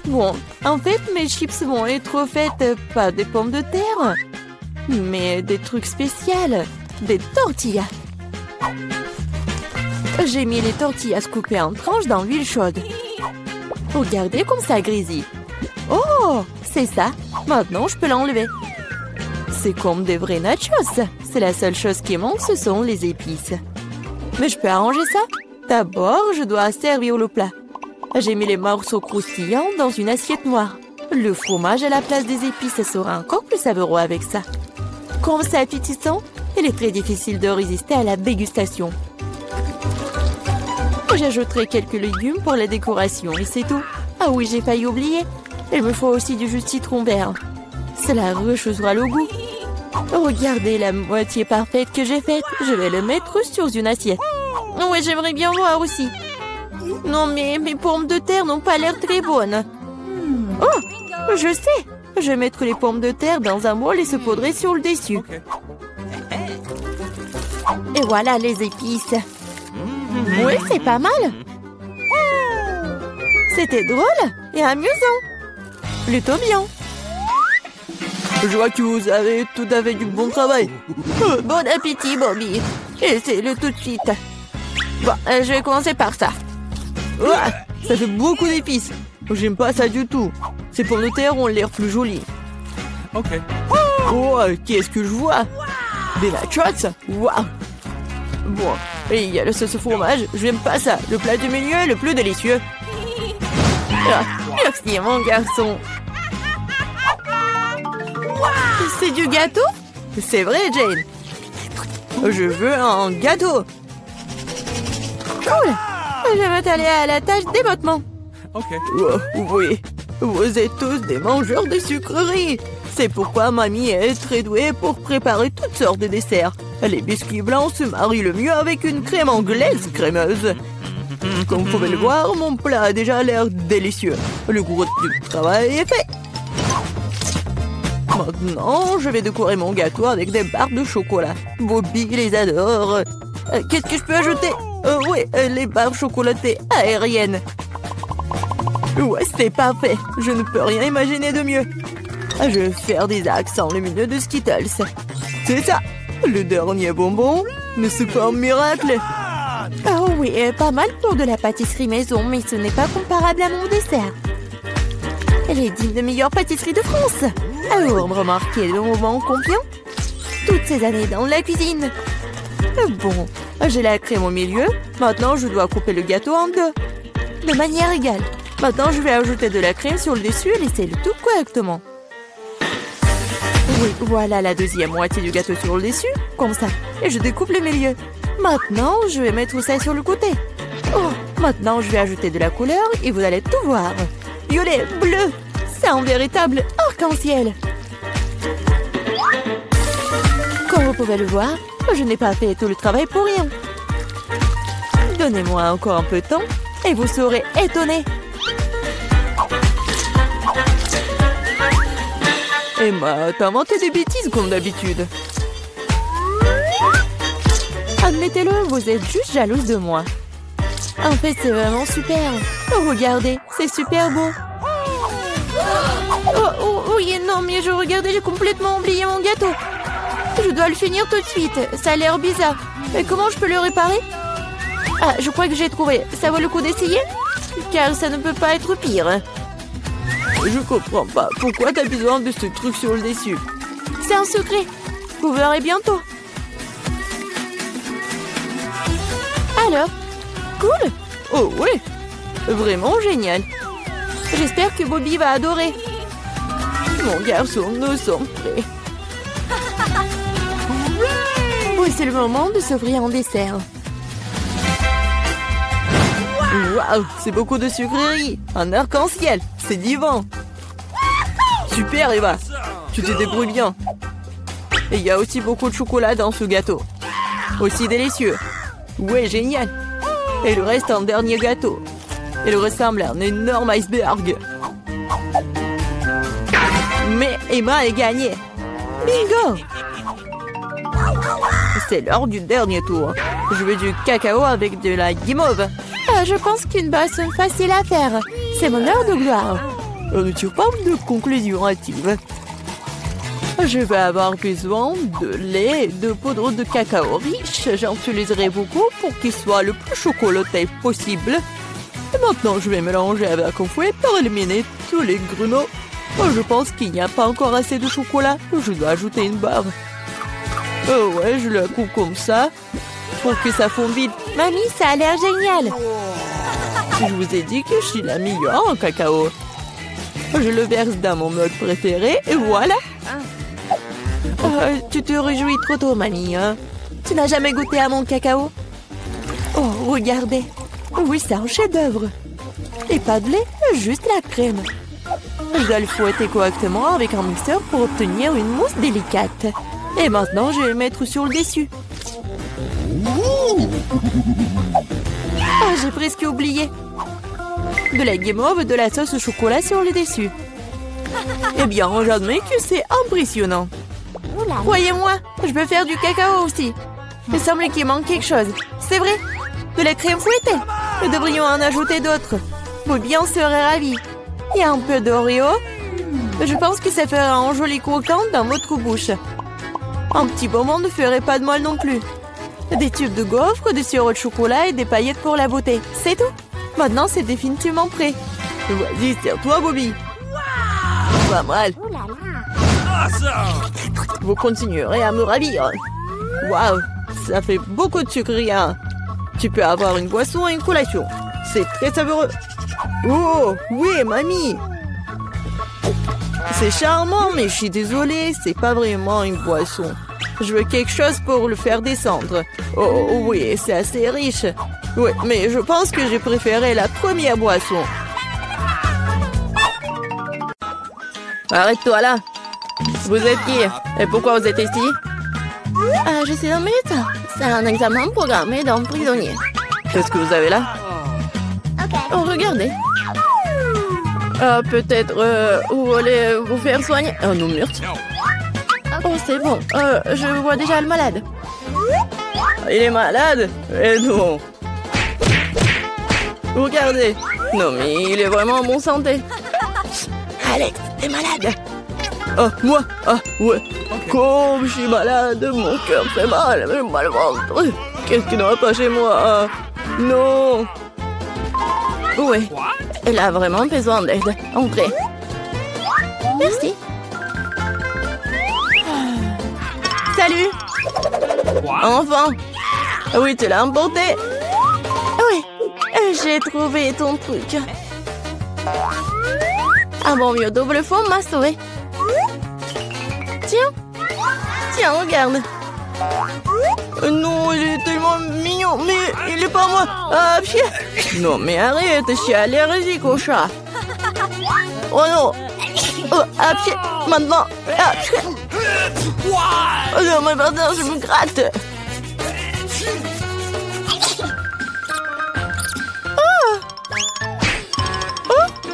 Bon, en fait, mes chips vont être faites pas des pommes de terre, mais des trucs spéciaux, des tortillas. J'ai mis les tortillas coupées en tranches dans l'huile chaude. Regardez comme ça grésille. Oh, c'est ça. Maintenant, je peux l'enlever. C'est comme des vrais nachos. C'est la seule chose qui manque, ce sont les épices. Mais je peux arranger ça. D'abord, je dois servir le plat. J'ai mis les morceaux croustillants dans une assiette noire. Le fromage à la place des épices sera encore plus savoureux avec ça. Comme c'est appétissant, il est très difficile de résister à la dégustation. J'ajouterai quelques légumes pour la décoration et c'est tout. Ah oui, j'ai failli oublier. Il me faut aussi du jus de citron vert. Cela rechauffera le goût. Regardez la moitié parfaite que j'ai faite. Je vais le mettre sur une assiette. Oui, j'aimerais bien voir aussi. Non, mais mes pommes de terre n'ont pas l'air très bonnes. Oh, je sais. Je vais mettre les pommes de terre dans un bol et saupoudrer sur le dessus. Et voilà les épices. Oui, c'est pas mal. C'était drôle et amusant. Plutôt bien. Je vois que vous avez tout à fait du bon travail. Bon appétit, Bobby. Essayez-le tout de suite. Bon, je vais commencer par ça. Ouah, ça fait beaucoup d'épices. J'aime pas ça du tout. Ces pommes de terre ont l'air plus jolies. Ok. Oh, qu'est-ce que je vois? Des nachos? Waouh. Bon, et il y a le sauce au fromage. J'aime pas ça. Le plat du milieu est le plus délicieux. Ah, merci, mon garçon. C'est du gâteau? C'est vrai, Jane. Je veux un gâteau. Cool. Je vais t'aller à la tâche dès maintenant. Oh, oui, vous êtes tous des mangeurs de sucreries. C'est pourquoi mamie est très douée pour préparer toutes sortes de desserts. Les biscuits blancs se marient le mieux avec une crème anglaise crémeuse. Comme vous pouvez le voir, mon plat a déjà l'air délicieux. Le gros du travail est fait. Maintenant, je vais décorer mon gâteau avec des barres de chocolat. Bobby les adore. Qu'est-ce que je peux ajouter? Oui, les barres chocolatées aériennes. Ouais, c'est parfait. Je ne peux rien imaginer de mieux. Je vais faire des accents lumineux de Skittles. C'est ça. Le dernier bonbon, mais c'est pas un miracle. Oh oui, pas mal pour de la pâtisserie maison, mais ce n'est pas comparable à mon dessert. Elle est digne de meilleure pâtisserie de France. Alors, remarquez le moment confiant. Toutes ces années dans la cuisine. Bon, j'ai la crème au milieu. Maintenant, je dois couper le gâteau en deux. De manière égale. Maintenant, je vais ajouter de la crème sur le dessus et laisser le tout correctement. Oui, voilà la deuxième moitié du gâteau sur le dessus, comme ça. Et je découpe le milieu. Maintenant, je vais mettre ça sur le côté. Oh, maintenant, je vais ajouter de la couleur et vous allez tout voir. Violet, bleu, c'est un véritable arc-en-ciel. Comme vous pouvez le voir, je n'ai pas fait tout le travail pour rien. Donnez-moi encore un peu de temps et vous serez étonnés. Emma, t'as inventé des bêtises comme d'habitude. Admettez-le, vous êtes juste jalouse de moi. En fait, c'est vraiment super. Oh, regardez, c'est super beau. Oh, oui, non, mais je regardais, j'ai complètement oublié mon gâteau. Je dois le finir tout de suite. Ça a l'air bizarre. Mais comment je peux le réparer? Ah, je crois que j'ai trouvé. Ça vaut le coup d'essayer? Car ça ne peut pas être pire. Je comprends pas. Pourquoi t'as besoin de ce truc sur le dessus? C'est un secret. Vous verrez bientôt. Alors, cool? Oh oui, vraiment génial. J'espère que Bobby va adorer. Mon garçon, nous sommes prêts. Oui, c'est le moment de s'offrir un dessert. Waouh, c'est beaucoup de sucreries. Un arc-en-ciel, c'est divin. Super, Eva. Tu te débrouilles bien. Et il y a aussi beaucoup de chocolat dans ce gâteau. Aussi délicieux. Ouais, génial. Et le reste, un dernier gâteau. Il ressemble à un énorme iceberg. Mais Emma a gagné. Bingo! C'est l'heure du dernier tour. Je veux du cacao avec de la guimauve. Ah, je pense qu'une boisson facile à faire. C'est mon heure de gloire. On ne tire pas de conclusion hâtive. Je vais avoir besoin de lait et de poudre de cacao riche. J'en utiliserai beaucoup pour qu'il soit le plus chocolaté possible. Et maintenant, je vais mélanger avec un fouet pour éliminer tous les grumeaux. Oh, je pense qu'il n'y a pas encore assez de chocolat. Je dois ajouter une barre. Oh ouais, je la coupe comme ça pour que ça fonde vite. Mamie, ça a l'air génial. Je vous ai dit que je suis la meilleure en cacao. Je le verse dans mon mug préféré et voilà. Tu te réjouis trop tôt, mamie. Hein? Tu n'as jamais goûté à mon cacao? Oh, regardez. Oui, c'est un chef-d'œuvre. Et pas de lait, juste la crème. Je dois le fouetter correctement avec un mixeur pour obtenir une mousse délicate. Et maintenant, je vais le mettre sur le dessus. Ah, j'ai presque oublié. De la guimauve, de la sauce au chocolat sur le dessus. Eh bien, j'admets que c'est impressionnant. Croyez-moi, je peux faire du cacao aussi. Il semble qu'il manque quelque chose. C'est vrai, de la crème fouettée. Nous devrions en ajouter d'autres. Bobby en serait ravi. Et un peu d'Oreo. Je pense que ça fera un joli croquant dans votre bouche. Un petit bonbon ne ferait pas de mal non plus. Des tubes de gaufres, des sirop de chocolat et des paillettes pour la beauté. C'est tout. Maintenant, c'est définitivement prêt. Vas-y, serre-toi, Bobby. Pas mal. Vous continuerez à me ravir. Waouh, ça fait beaucoup de sucreries. Hein. Tu peux avoir une boisson et une collation. C'est très savoureux. Oh, oui, mamie. C'est charmant, mais je suis désolée, c'est pas vraiment une boisson. Je veux quelque chose pour le faire descendre. Oh oui, c'est assez riche. Oui, mais je pense que j'ai préféré la première boisson. Arrête-toi là. Vous êtes qui? Et pourquoi vous êtes ici? Je suis un médecin. C'est un examen programmé d'un prisonnier. Qu'est-ce que vous avez là? Oh, regardez. Peut-être vous voulez vous faire soigner? Oh non, merde. Oh, c'est bon. Je vois déjà le malade. Il est malade? Eh non. Regardez. Non, mais il est vraiment en bonne santé. Alex, t'es malade. Ah, moi? Ah, ouais. Comme je suis malade, mon cœur fait mal, j'ai mal au ventre. Qu'est-ce qui ne va pas chez moi? Ah, non. Oui, elle a vraiment besoin d'aide. Entrez. Merci. Salut. Enfin. Oui, tu l'as emporté. Oui, j'ai trouvé ton truc. Un bon vieux double fond m'a sauvé. Tiens, regarde. Non, il est tellement mignon, mais il est pas moi. Ah, pied. Non, mais arrête, je suis allergique au chat. Oh non. Oh, à pied, maintenant. Ah, pied. Oh non, mais pardon, je me gratte.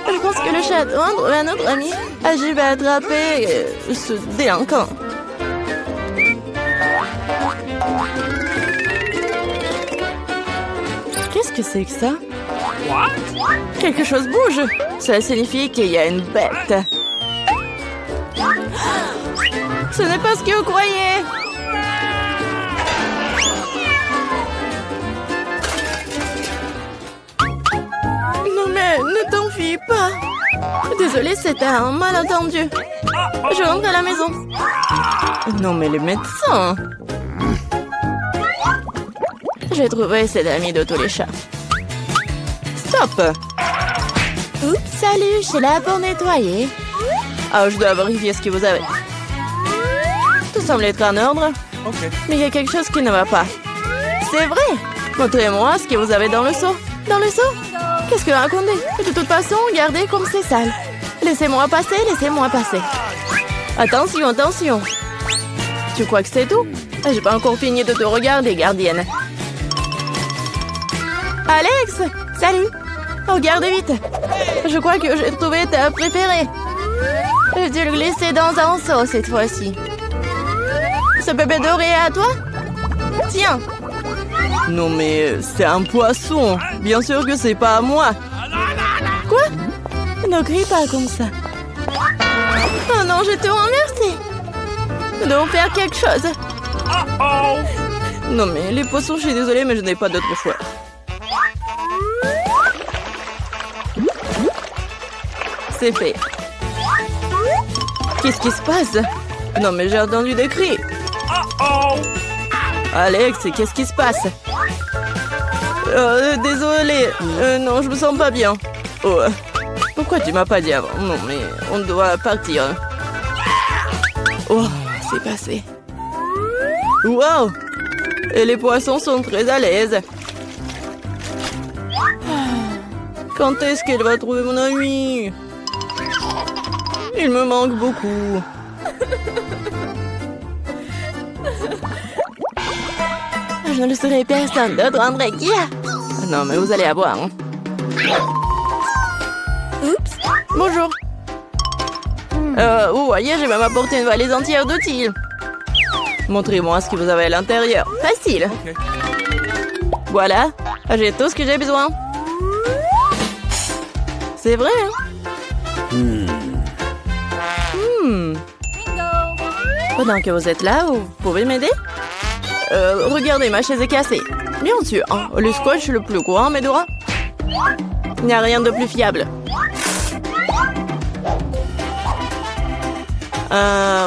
Je pense que le chat doit trouver un autre ami. Je vais attraper ce délinquant. Qu'est-ce que c'est que ça? Quelque chose bouge. Ça signifie qu'il y a une bête. Ce n'est pas ce que vous croyez. Non mais ne t'enfuis pas. Désolée, c'était un malentendu. Je rentre à la maison. Non mais les médecins. J'ai trouvé cet ami de tous les chats. Stop. Oups, salut, je suis là pour nettoyer. Ah, je dois vérifier ce que vous avez. Tout semble être en ordre. Mais il y a quelque chose qui ne va pas. C'est vrai. Montrez-moi ce que vous avez dans le seau. Dans le seau? Qu'est-ce que vous racontez? De toute façon, regardez comme c'est sale. Laissez-moi passer, laissez-moi passer. Attention, attention. Tu crois que c'est tout? J'ai pas encore fini de te regarder, gardienne. Alex, salut. Regarde vite. Je crois que j'ai trouvé ta préférée. J'ai dû le glisser dans un seau cette fois-ci. Ce bébé doré est à toi? Tiens. Non mais c'est un poisson. Bien sûr que c'est pas à moi. Quoi? Ne crie pas comme ça. Oh non, je te remercie. Nous devons faire quelque chose. Non mais les poissons, je suis désolée, mais je n'ai pas d'autre choix. C'est fait. Qu'est-ce qui se passe? Non mais j'ai entendu des cris. Alex, qu'est-ce qui se passe? Désolée. Non, je me sens pas bien. Oh. Pourquoi tu m'as pas dit avant? Non mais on doit partir. Oh, c'est passé. Wow! Et les poissons sont très à l'aise. Quand est-ce qu'elle va trouver mon ami? Il me manque beaucoup. Je ne le serai personne d'autre, André. Qui a? Non, mais vous allez avoir. Hein. Oups. Bonjour. Vous voyez, j'ai même apporté une valise entière d'outils. Montrez-moi ce que vous avez à l'intérieur. Facile. Okay. Voilà, j'ai tout ce que j'ai besoin. C'est vrai, hein? Pendant que vous êtes là, vous pouvez m'aider? Regardez, ma chaise est cassée. Bien sûr, hein, le scotch le plus grand, Medora. Il n'y a rien de plus fiable.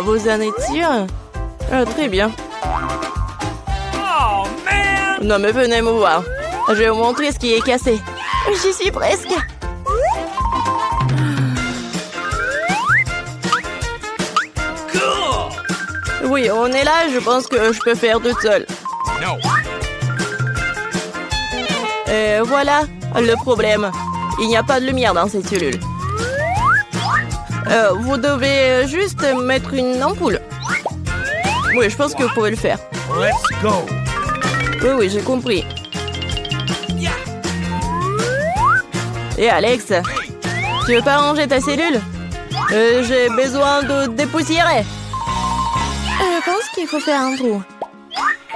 Vous en êtes sûr? Très bien. Non mais venez me voir. Je vais vous montrer ce qui est cassé. J'y suis presque. Oui, on est là, je pense que je peux faire toute seule. Et voilà le problème. Il n'y a pas de lumière dans cette cellule. Vous devez juste mettre une ampoule. Oui, je pense que vous pouvez le faire. Let's go. Oui, j'ai compris. Et Alex, tu veux pas ranger ta cellule? J'ai besoin de dépoussiérer. Je pense qu'il faut faire un trou.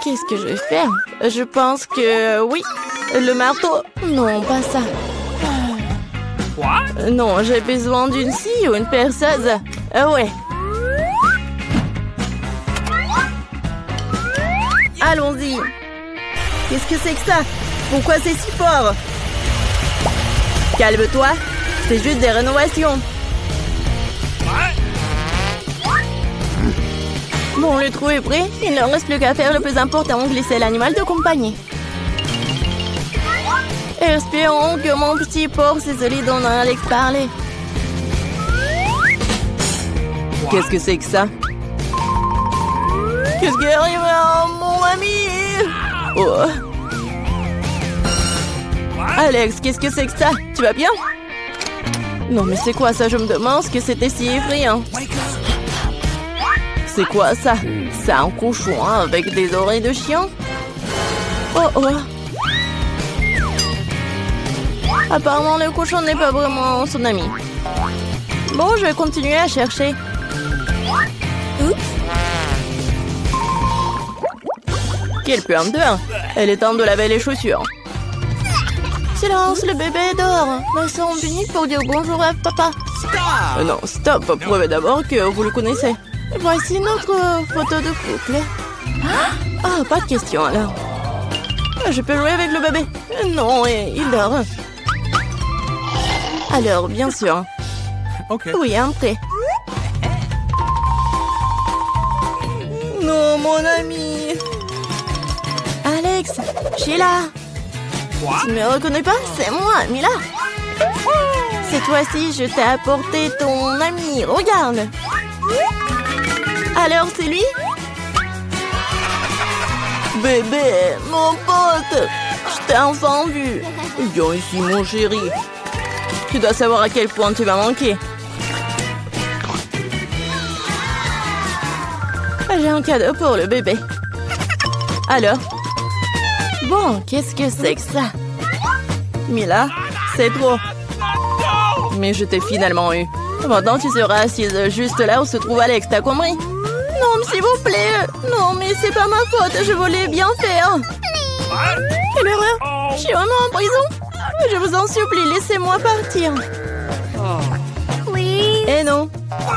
Qu'est-ce que je vais faire? Je pense que oui. Le marteau? Non, pas ça. Non, j'ai besoin d'une scie ou une perceuse. Ouais. Allons-y. Qu'est-ce que c'est que ça? Pourquoi c'est si fort? Calme-toi. C'est juste des rénovations. Bon, le trou est prêt. Il ne reste plus qu'à faire le plus important, glisser l'animal de compagnie. Espérons que mon petit porc c'est celui dont Alex parlait. Qu'est-ce que c'est que ça? Qu'est-ce qui arrive à mon ami? Oh. Alex, qu'est-ce que c'est que ça? Tu vas bien? Non, mais c'est quoi ça? Je me demande ce que c'était si effrayant. C'est quoi ça? C'est un cochon hein, avec des oreilles de chien? Oh. Apparemment, le cochon n'est pas vraiment son ami. Bon, je vais continuer à chercher. Oups. Quelle puanteur! Elle est temps de laver les chaussures. Silence, le bébé dort. Laissons une minute pour dire bonjour à papa. Non, stop. Prouvez d'abord que vous le connaissez. Voici notre photo de couple. Ah, pas de question alors. Je peux jouer avec le bébé? Non, il dort. Alors, bien sûr. Okay. Oui, entrez. Non, mon ami. Alex, Sheila. Tu ne me reconnais pas? C'est moi, Mila. Cette fois-ci, je t'ai apporté ton ami. Regarde. Alors, c'est lui? Bébé, mon pote. Je t'ai enfin vu. Viens ici, mon chéri. Tu dois savoir à quel point tu m'as manqué. J'ai un cadeau pour le bébé. Alors? Bon, qu'est-ce que c'est que ça? Mila, c'est trop. Mais je t'ai finalement eu. Maintenant, tu seras assise juste là où se trouve Alex, t'as compris? Non, s'il vous plaît. Non, mais c'est pas ma faute, je voulais bien faire. Quelle horreur! Je suis vraiment en prison? Je vous en supplie, laissez-moi partir. Oui. Eh non,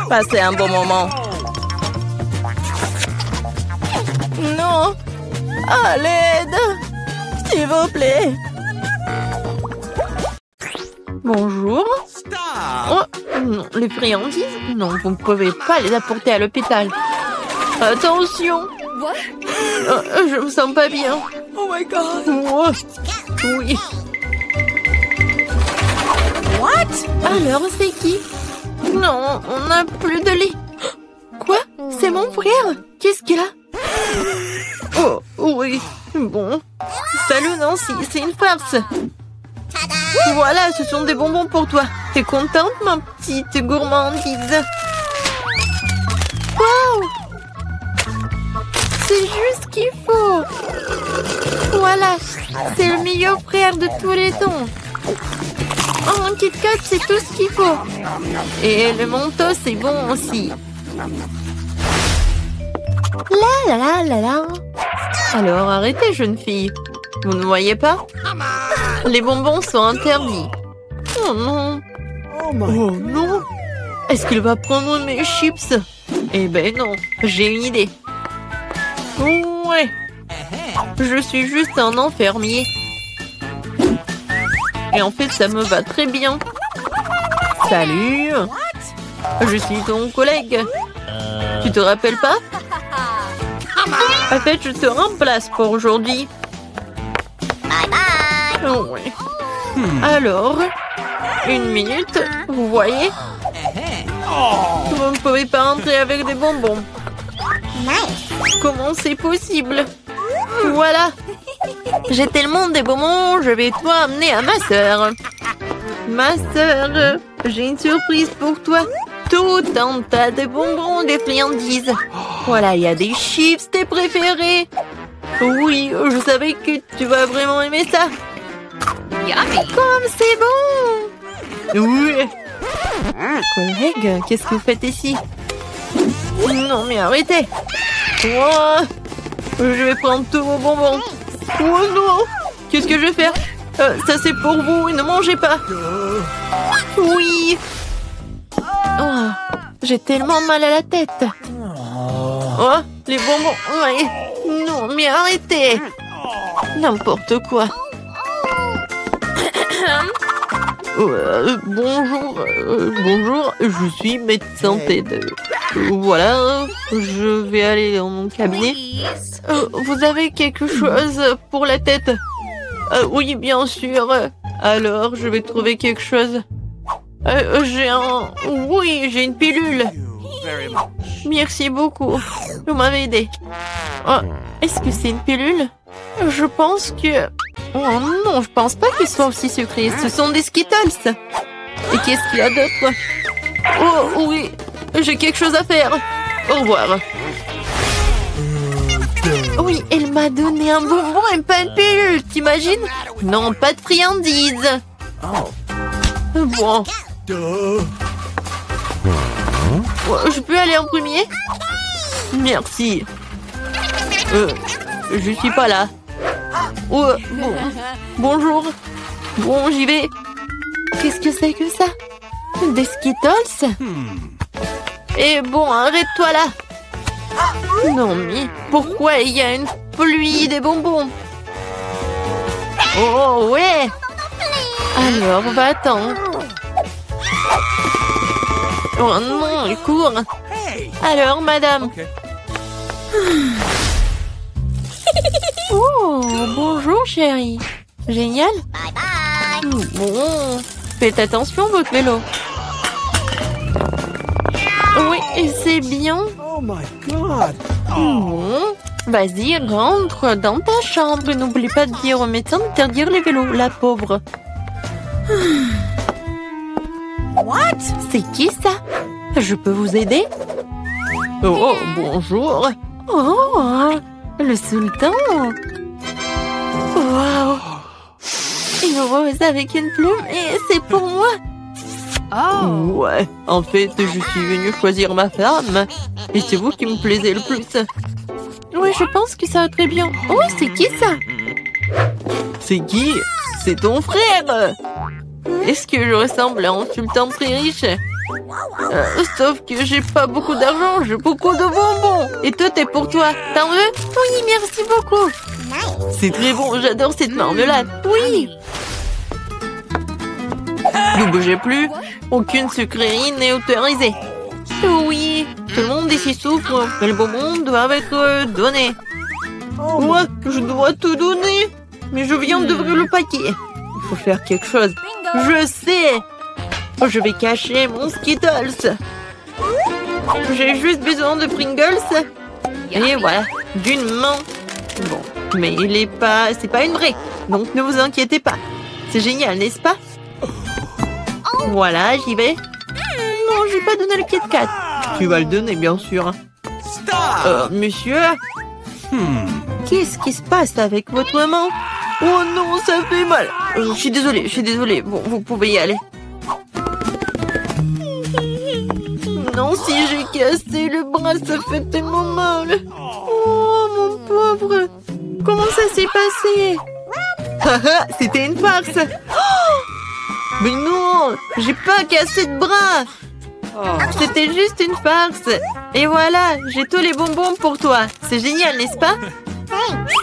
passez un bon moment. Non, à l'aide, s'il vous plaît. Bonjour. Oh, non, les friandises? Non, vous ne pouvez pas les apporter à l'hôpital. Attention. Je me sens pas bien. Oh my god. Oui. What? Alors, c'est qui? Non, on n'a plus de lit. Quoi? C'est mon frère? Qu'est-ce qu'il a? Oh, oui. Bon. Salut Nancy, c'est une farce. Voilà, ce sont des bonbons pour toi. T'es contente, ma petite gourmandise? Wow! C'est juste ce qu'il faut. Voilà, c'est le meilleur frère de tous les temps. Oh, un Kit Kat, c'est tout ce qu'il faut. Et le manteau, c'est bon aussi. La. Alors, arrêtez, jeune fille. Vous ne voyez pas? Les bonbons sont interdits. Oh non. Oh non. Est-ce qu'il va prendre mes chips? Eh ben non, j'ai une idée. Ouais. Je suis juste un enfermier. Et en fait, ça me va très bien. Salut. Je suis ton collègue. Tu te rappelles pas? En fait, je te remplace pour aujourd'hui. Oh, ouais. Alors, une minute, vous voyez? Vous ne pouvez pas entrer avec des bonbons. Comment c'est possible? Voilà. J'ai tellement de bonbons, je vais tout amener à ma sœur. Ma sœur, j'ai une surprise pour toi. Tout un tas de bonbons, des friandises. Voilà, il y a des chips, tes préférés. Oui, je savais que tu vas vraiment aimer ça. Comme c'est bon! Oui. Collègue, qu'est-ce que vous faites ici? Non, mais arrêtez! Oh, je vais prendre tous vos bonbons. Oh non! Qu'est-ce que je vais faire? Ça c'est pour vous, ne mangez pas. Oui. Oh, j'ai tellement mal à la tête. Oh, les bonbons. Ouais. Non, mais arrêtez. N'importe quoi. Bonjour, bonjour, je suis médecin TED. Voilà, je vais aller dans mon cabinet. Vous avez quelque chose pour la tête? Oui, bien sûr. Alors, je vais trouver quelque chose. Oui, j'ai une pilule. Merci beaucoup. Vous m'avez aidé. Oh, est-ce que c'est une pilule? Je pense que... Oh non, je pense pas qu'ils soient aussi secrets. Ce sont des Skittles. Et qu'est-ce qu'il y a d'autre? Oh oui, j'ai quelque chose à faire. Au revoir. Oui, elle m'a donné un bonbon et pas une pilule, t'imagines? Non, pas de friandises. Bon. Je peux aller en premier? Merci. Je suis pas là. Oh, bon. Bonjour. Bon, j'y vais. Qu'est-ce que c'est que ça? Des Skittles? Et bon, arrête-toi là. Non, mais pourquoi il y a une pluie des bonbons? Oh, ouais. Alors, va-t'en. Oh non, il court. Alors, madame. Oh, bonjour, chérie. Génial. Bon, faites attention, votre vélo. Oui, c'est bien. Oh my God. Bon, vas-y, rentre dans ta chambre. N'oublie pas de dire au médecin d'interdire les vélos, la pauvre. What? C'est qui ça? Je peux vous aider? Oh, bonjour. Oh, le sultan. Waouh. Une rose avec une plume et c'est pour moi. Oh. Ouais, en fait, je suis venue choisir ma femme. Et c'est vous qui me plaisez le plus. Oui, je pense que ça va très bien. Oh, c'est qui ça? C'est qui? C'est ton frère. Est-ce que je ressemble à un sultan très riche? Sauf que j'ai pas beaucoup d'argent, j'ai beaucoup de bonbons. Et tout est pour toi. T'en veux? Oui, merci beaucoup. C'est très bon, j'adore cette marmelade. Oui. Ne bougez plus. Aucune sucrerie n'est autorisée. Oui, tout le monde ici souffre. Mais les bonbons doivent être donnés. Moi, je dois tout donner. Mais je viens d'ouvrir le paquet. Il faut faire quelque chose. Je sais. Je vais cacher mon Skittles. J'ai juste besoin de Pringles. Et voilà, d'une main. Bon, mais il est pas... C'est pas une vraie. Donc ne vous inquiétez pas. C'est génial, n'est-ce pas? Voilà, j'y vais. Non, j'ai pas donné le Kit Kat. Tu vas le donner, bien sûr. Monsieur? Qu'est-ce qui se passe avec votre main? Oh non, ça fait mal. Je suis désolée. Bon, vous pouvez y aller. Non, si j'ai cassé le bras, ça fait tellement mal. Oh, mon pauvre. Comment ça s'est passé? C'était une farce. Oh, mais non, j'ai pas cassé de bras. C'était juste une farce. Et voilà, j'ai tous les bonbons pour toi. C'est génial, n'est-ce pas?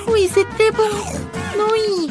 Oui, c'était bon. Oui.